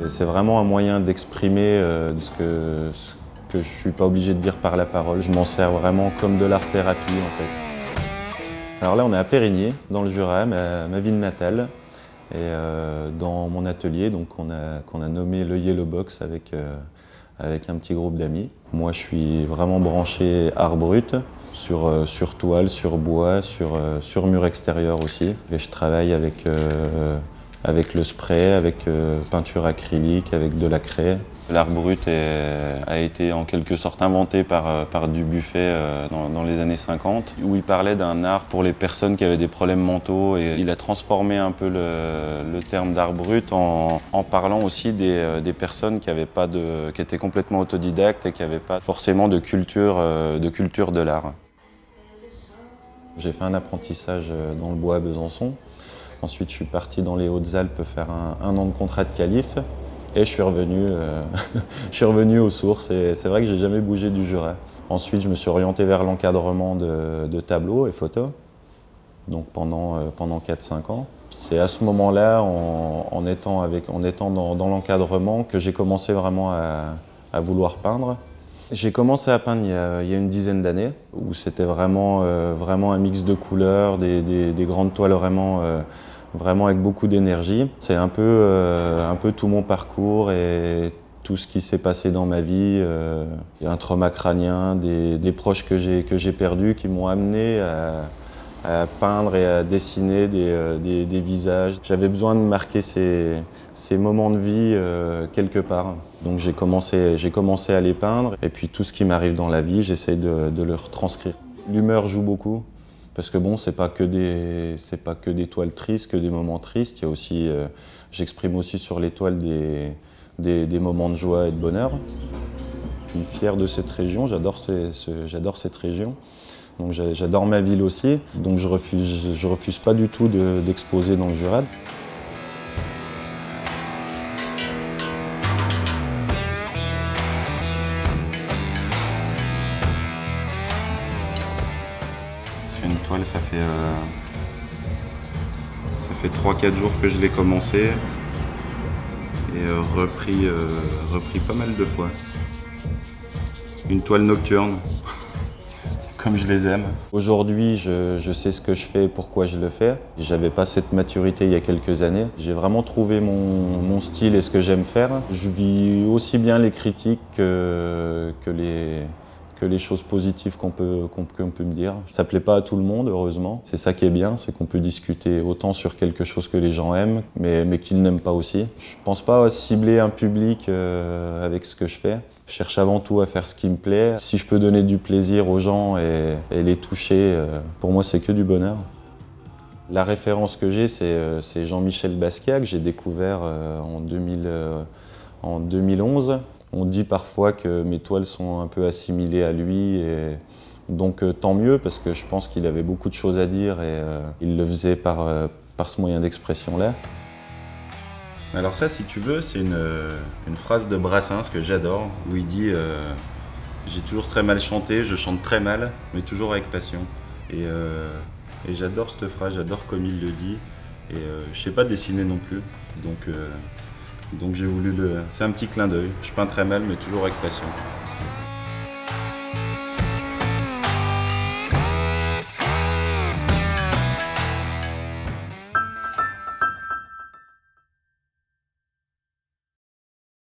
C'est vraiment un moyen d'exprimer ce que je ne suis pas obligé de dire par la parole. Je m'en sers vraiment comme de l'art-thérapie en fait. Alors là on est à Périgny, dans le Jura, ma ville natale. Et dans mon atelier qu'on a nommé le Yellow Box avec un petit groupe d'amis. Moi je suis vraiment branché art brut, sur toile, sur bois, sur mur extérieur aussi. Et je travaille avec le spray, avec peinture acrylique, avec de la craie. L'art brut a été en quelque sorte inventé par Dubuffet dans les années 50, où il parlait d'un art pour les personnes qui avaient des problèmes mentaux. Et il a transformé un peu le terme d'art brut en parlant aussi des personnes qui étaient complètement autodidactes et qui n'avaient pas forcément de culture de l'art. J'ai fait un apprentissage dans le bois à Besançon. Ensuite, je suis parti dans les Hautes-Alpes faire un an de contrat de calife. Et je suis revenu aux sources et c'est vrai que j'ai jamais bougé du Jura. Ensuite, je me suis orienté vers l'encadrement de tableaux et photos, donc pendant 4-5 ans. C'est à ce moment-là, en étant dans l'encadrement, que j'ai commencé vraiment à vouloir peindre. J'ai commencé à peindre il y a une dizaine d'années, où c'était vraiment un mix de couleurs, des grandes toiles vraiment avec beaucoup d'énergie. C'est un peu tout mon parcours et tout ce qui s'est passé dans ma vie. Un trauma crânien, des proches que j'ai perdus qui m'ont amené à peindre et à dessiner des visages. J'avais besoin de marquer ces moments de vie quelque part. Donc j'ai commencé à les peindre et puis tout ce qui m'arrive dans la vie, j'essaie de le retranscrire. L'humeur joue beaucoup. Parce que bon, c'est pas que des toiles tristes, que des moments tristes. Il y a aussi, j'exprime aussi sur les toiles des moments de joie et de bonheur. Je suis fier de cette région, j'adore cette région. Donc j'adore ma ville aussi. Donc je refuse pas du tout d'exposer dans le Jura. Une toile, ça fait 3-4 jours que je l'ai commencé et repris pas mal de fois. Une toile nocturne, comme je les aime. Aujourd'hui, je sais ce que je fais et pourquoi je le fais. J'avais pas cette maturité il y a quelques années. J'ai vraiment trouvé mon style et ce que j'aime faire. Je vis aussi bien les critiques que les choses positives qu'on peut me dire. Ça plaît pas à tout le monde, heureusement. C'est ça qui est bien, c'est qu'on peut discuter autant sur quelque chose que les gens aiment, mais qu'ils n'aiment pas aussi. Je pense pas cibler un public avec ce que je fais. Je cherche avant tout à faire ce qui me plaît. Si je peux donner du plaisir aux gens et les toucher, pour moi c'est que du bonheur. La référence que j'ai, c'est Jean-Michel Basquiat, que j'ai découvert en 2011. On dit parfois que mes toiles sont un peu assimilées à lui, et donc tant mieux parce que je pense qu'il avait beaucoup de choses à dire et il le faisait par ce moyen d'expression-là. Alors ça, si tu veux, c'est une phrase de Brassens que j'adore, où il dit j'ai toujours très mal chanté, je chante très mal, mais toujours avec passion. Et j'adore cette phrase, j'adore comme il le dit. Et je sais pas dessiner non plus, donc j'ai voulu c'est un petit clin d'œil. Je peins très mal, mais toujours avec passion.